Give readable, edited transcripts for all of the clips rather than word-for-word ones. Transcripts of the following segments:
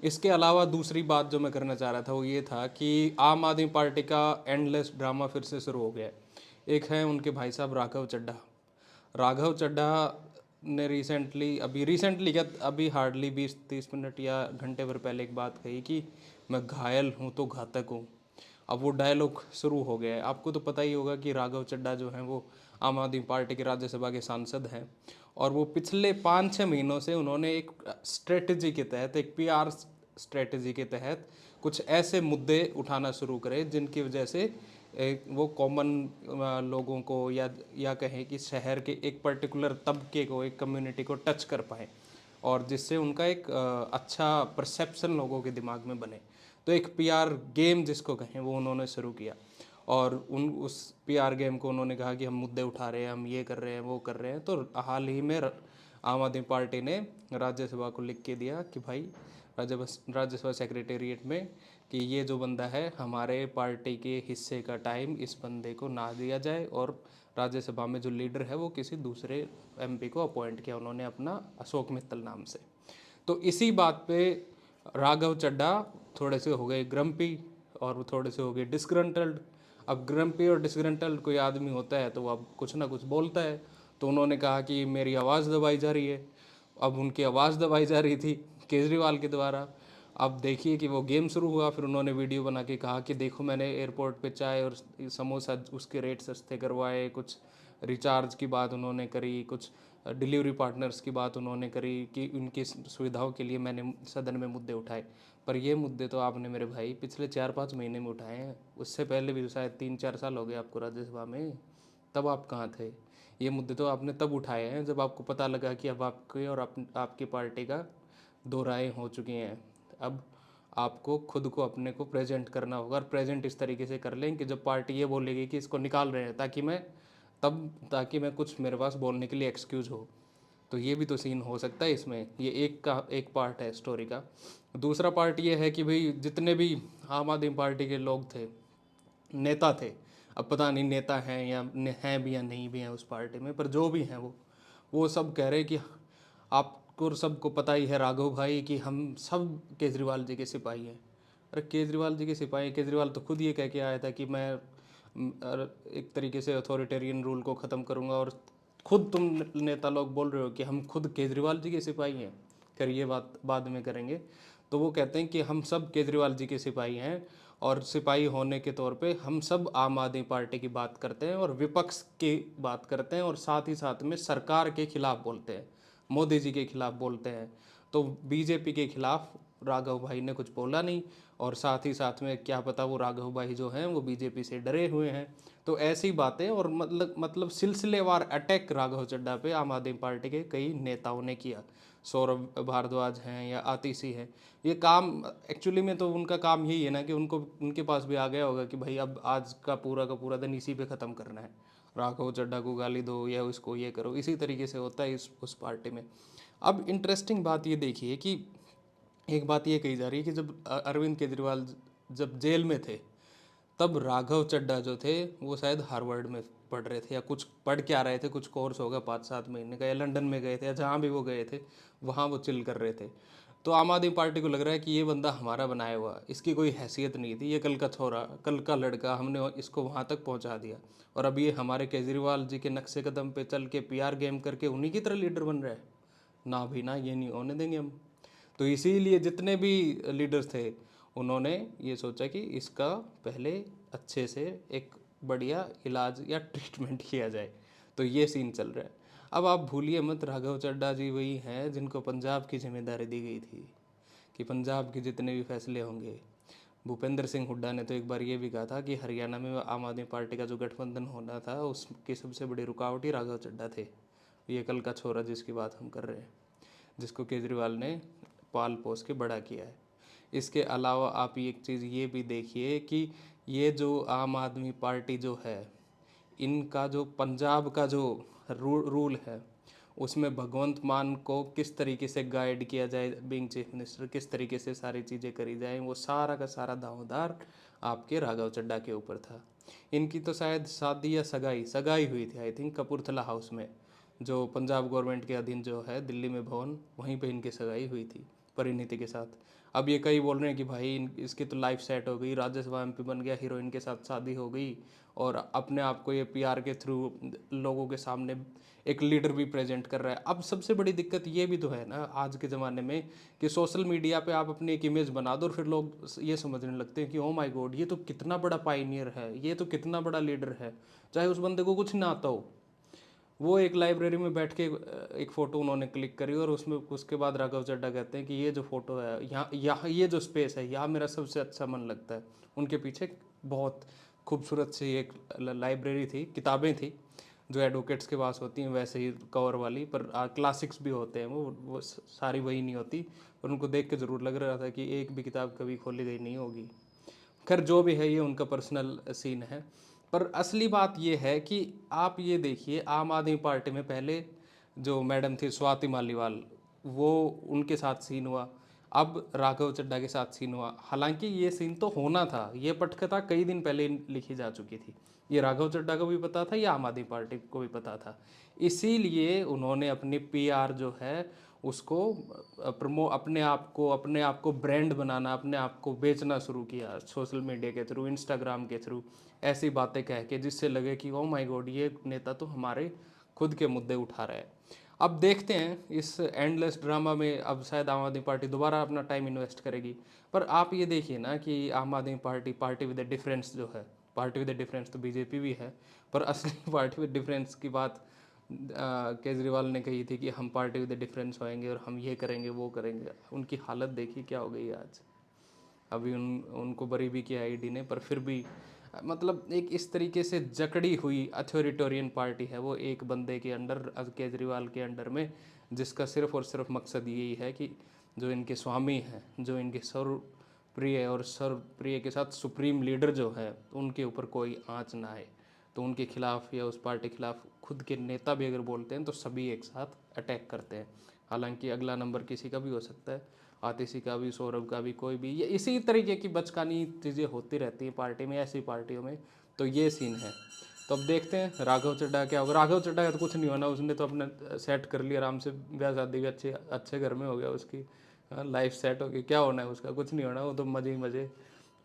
इसके अलावा दूसरी बात जो मैं करना चाह रहा था वो ये था कि आम आदमी पार्टी का एंडलेस ड्रामा फिर से शुरू हो गया है। एक है उनके भाई साहब राघव चड्ढा। राघव चड्ढा ने रिसेंटली क्या, अभी हार्डली 20-30 मिनट या घंटे भर पहले एक बात कही कि मैं घायल हूँ तो घातक हूँ। अब वो डायलॉग शुरू हो गया है। आपको तो पता ही होगा कि राघव चड्ढा जो हैं वो आम आदमी पार्टी के राज्यसभा के सांसद हैं, और वो पिछले 5-6 महीनों से उन्होंने एक स्ट्रेटजी के तहत, एक पीआर स्ट्रेटजी के तहत कुछ ऐसे मुद्दे उठाना शुरू करे जिनकी वजह से वो कॉमन लोगों को या कहें कि शहर के एक पर्टिकुलर तबके को, एक कम्युनिटी को टच कर पाए, और जिससे उनका एक अच्छा परसेप्शन लोगों के दिमाग में बने। तो एक पीआर गेम जिसको कहें वो उन्होंने शुरू किया, और उस पीआर गेम को उन्होंने कहा कि हम मुद्दे उठा रहे हैं, हम ये कर रहे हैं, वो कर रहे हैं। तो हाल ही में आम आदमी पार्टी ने राज्यसभा को लिख के दिया कि भाई राज्यसभा सेक्रेटेरिएट में कि ये जो बंदा है, हमारे पार्टी के हिस्से का टाइम इस बंदे को ना दिया जाए, और राज्यसभा में जो लीडर है वो किसी दूसरे एमपी को अपॉइंट किया उन्होंने अपना, अशोक मित्तल नाम से। तो इसी बात पे राघव चड्ढा थोड़े से हो गए ग्रम्पी, और वो थोड़े से हो गए डिस्ग्रंटल्ड। अब ग्रम्पी और डिस्ग्रंटल्ड कोई आदमी होता है तो वो अब कुछ ना कुछ बोलता है। तो उन्होंने कहा कि मेरी आवाज़ दबाई जा रही है। अब उनकी आवाज़ दबाई जा रही थी केजरीवाल के द्वारा। अब देखिए कि वो गेम शुरू हुआ, फिर उन्होंने वीडियो बना के कहा कि देखो मैंने एयरपोर्ट पे चाय और समोसा उसके रेट सस्ते करवाए, कुछ रिचार्ज की बात उन्होंने करी, कुछ डिलीवरी पार्टनर्स की बात उन्होंने करी कि उनकी सुविधाओं के लिए मैंने सदन में मुद्दे उठाए। पर ये मुद्दे तो आपने मेरे भाई पिछले 4-5 महीने में उठाए हैं। उससे पहले भी शायद 3-4 साल हो गए आपको राज्यसभा में, तब आप कहाँ थे? ये मुद्दे तो आपने तब उठाए हैं जब आपको पता लगा कि अब आपके और आपकी पार्टी का दो राय हो चुकी हैं। अब आपको खुद को अपने को प्रेजेंट करना होगा, और प्रेजेंट इस तरीके से कर लें कि जब पार्टी ये बोलेगी कि इसको निकाल रहे हैं, ताकि मैं कुछ, मेरे पास बोलने के लिए एक्सक्यूज़ हो। तो ये भी तो सीन हो सकता है इसमें। ये एक पार्ट है स्टोरी का। दूसरा पार्ट ये है कि भाई जितने भी आम आदमी पार्टी के लोग थे, नेता थे, अब पता नहीं नेता हैं हैं भी या नहीं भी हैं उस पार्टी में, पर जो भी हैं वो सब कह रहे हैं कि आपको सबको पता ही है राघव भाई कि हम सब केजरीवाल जी के सिपाही हैं। अरे केजरीवाल जी के सिपाही? केजरीवाल तो खुद ये कह के आया था कि मैं एक तरीके से अथॉरिटेरियन रूल को ख़त्म करूँगा, और खुद तुम नेता लोग बोल रहे हो कि हम खुद केजरीवाल जी के सिपाही हैं। खैर ये बात बाद में करेंगे। तो वो कहते हैं कि हम सब केजरीवाल जी के सिपाही हैं, और सिपाही होने के तौर पे हम सब आम आदमी पार्टी की बात करते हैं और विपक्ष की बात करते हैं, और साथ ही साथ में सरकार के खिलाफ बोलते हैं, मोदी जी के खिलाफ बोलते हैं। तो बीजेपी के खिलाफ राघव भाई ने कुछ बोला नहीं, और साथ ही साथ में क्या पता वो राघव भाई जो हैं वो बीजेपी से डरे हुए हैं। तो ऐसी बातें, और मतलब सिलसिलेवार अटैक राघव चड्ढा पे आम आदमी पार्टी के कई नेताओं ने किया। सौरभ भारद्वाज हैं या आतिशी हैं, ये काम एक्चुअली में तो उनका काम यही है ना कि उनको, उनके पास भी आ गया होगा कि भाई अब आज का पूरा दिन इसी पे ख़त्म करना है। राघव चड्ढा को गाली दो या उसको ये करो, इसी तरीके से होता है उस पार्टी में। अब इंटरेस्टिंग बात ये देखिए कि एक बात ये कही जा रही है कि जब अरविंद केजरीवाल जब जेल में थे, तब राघव चड्ढा जो थे वो शायद हार्वर्ड में पढ़ रहे थे, या कुछ पढ़ के आ रहे थे, कुछ कोर्स होगा 5-7 महीने का, या लंदन में गए थे, या जहाँ भी वो गए थे वहाँ वो चिल कर रहे थे। तो आम आदमी पार्टी को लग रहा है कि ये बंदा हमारा बनाया हुआ, इसकी कोई हैसियत नहीं थी, ये कल का छोरा, कल का लड़का, हमने इसको वहाँ तक पहुँचा दिया, और अब ये हमारे केजरीवाल जी के नक्शे कदम पे चल के पीआर गेम करके उन्हीं की तरह लीडर बन रहा है। ना भी ना, ये नहीं होने देंगे हम। तो इसीलिए जितने भी लीडर्स थे उन्होंने ये सोचा कि इसका पहले अच्छे से एक बढ़िया इलाज या ट्रीटमेंट किया जाए। तो ये सीन चल रहा है। अब आप भूलिए मत, राघव चड्ढा जी वही हैं जिनको पंजाब की जिम्मेदारी दी गई थी कि पंजाब के जितने भी फैसले होंगे। भूपेंद्र सिंह हुड्डा ने तो एक बार ये भी कहा था कि हरियाणा में आम आदमी पार्टी का जो गठबंधन होना था उसकी सबसे बड़ी रुकावट ही राघव चड्ढा थे। ये कल का छोरा जिसकी बात हम कर रहे हैं, जिसको केजरीवाल ने पाल पोस के बड़ा किया है। इसके अलावा आप एक चीज़ ये भी देखिए कि ये जो आम आदमी पार्टी जो है, इनका जो पंजाब का जो रूल है, उसमें भगवंत मान को किस तरीके से गाइड किया जाए, बीइंग चीफ मिनिस्टर किस तरीके से सारी चीज़ें करी जाएं, वो सारा का सारा दावेदार आपके राघव चड्ढा के ऊपर था। इनकी तो शायद शादी या सगाई सगाई हुई थी आई थिंक कपूरथला हाउस में, जो पंजाब गवर्नमेंट के अधीन जो है दिल्ली में भवन, वहीं पे इनकी सगाई हुई थी। परिणीति के साथ। अब ये कई बोल रहे हैं कि भाई इसकी तो लाइफ सेट हो गई, राज्यसभा एमपी बन गया, हीरोइन के साथ शादी हो गई, और अपने आप को ये पीआर के थ्रू लोगों के सामने एक लीडर भी प्रेजेंट कर रहा है। अब सबसे बड़ी दिक्कत ये भी तो है ना आज के ज़माने में कि सोशल मीडिया पे आप अपनी एक इमेज बना दो और फिर लोग ये समझने लगते हैं कि ओ माय गॉड, ये तो कितना बड़ा पाइनियर है, ये तो कितना बड़ा लीडर है, चाहे उस बंदे को कुछ ना आता हो। वो एक लाइब्रेरी में बैठ के एक फ़ोटो उन्होंने क्लिक करी और उसमें उसके बाद राघव चड्ढा कहते हैं कि ये जो फ़ोटो है, यहाँ यहाँ ये जो स्पेस है, यहाँ मेरा सबसे अच्छा मन लगता है। उनके पीछे बहुत खूबसूरत सी एक लाइब्रेरी थी, किताबें थी जो एडवोकेट्स के पास होती हैं वैसे ही कवर वाली, पर क्लासिक्स भी होते हैं, वो सारी वही नहीं होती, पर उनको देख के ज़रूर लग रहा था कि एक भी किताब कभी खोली गई नहीं होगी। खैर जो भी है, ये उनका पर्सनल सीन है। पर असली बात ये है कि आप ये देखिए, आम आदमी पार्टी में पहले जो मैडम थी स्वाति मालीवाल, वो उनके साथ सीन हुआ, अब राघव चड्ढा के साथ सीन हुआ। हालांकि ये सीन तो होना था, ये पटकथा कई दिन पहले लिखी जा चुकी थी, ये राघव चड्ढा को भी पता था, ये आम आदमी पार्टी को भी पता था। इसीलिए उन्होंने अपनी पीआर जो है उसको अपने आप को ब्रांड बनाना, अपने आप को बेचना शुरू किया सोशल मीडिया के थ्रू, इंस्टाग्राम के थ्रू, ऐसी बातें कह के जिससे लगे कि ओ माय गॉड, ये नेता तो हमारे खुद के मुद्दे उठा रहा है। अब देखते हैं इस एंडलेस ड्रामा में, अब शायद आम आदमी पार्टी दोबारा अपना टाइम इन्वेस्ट करेगी। पर आप ये देखिए ना कि आम आदमी party, party with the difference जो है, पार्टी विद द डिफरेंस तो बीजेपी भी है, पर असली पार्टी विद डिफरेंस की बात केजरीवाल ने कही थी कि हम पार्टी विद द डिफरेंस होएंगे और हम ये करेंगे वो करेंगे। उनकी हालत देखिए क्या हो गई आज। अभी उनको बरी भी किया ईडी ने, पर फिर भी मतलब एक इस तरीके से जकड़ी हुई अथॉरिटेरियन पार्टी है वो एक बंदे के अंडर, केजरीवाल के अंडर में, जिसका सिर्फ और सिर्फ मकसद यही है कि जो इनके स्वामी हैं, जो इनके सर्वप्रिय और सर्वप्रिय के साथ सुप्रीम लीडर जो है, उनके ऊपर कोई आँच ना आए। तो उनके खिलाफ या उस पार्टी के खिलाफ खुद के नेता भी अगर बोलते हैं तो सभी एक साथ अटैक करते हैं। हालांकि अगला नंबर किसी का भी हो सकता है, आतिशी का भी, सौरभ का भी, कोई भी, ये इसी तरीके की बचकानी चीज़ें होती रहती हैं पार्टी में, ऐसी पार्टियों में। तो ये सीन है। तो अब देखते हैं राघव चड्ढा क्या होगा। राघव चड्ढा का तो कुछ नहीं होना, उसने तो अपना सेट कर लिया आराम से, ब्याह शादी भी अच्छे अच्छे घर में हो गया उसकी, लाइफ सेट हो गई। क्या होना है उसका, कुछ नहीं होना, वो तो मज़े ही मज़े।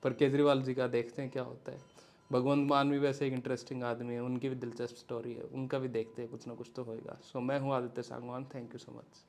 पर केजरीवाल जी का देखते हैं क्या होता है। भगवंत मान भी वैसे एक इंटरेस्टिंग आदमी है, उनकी भी दिलचस्प स्टोरी है, उनका भी देखते हैं, कुछ ना कुछ तो होएगा। सो मैं हूँ Aditya Sangwan, thank you so much.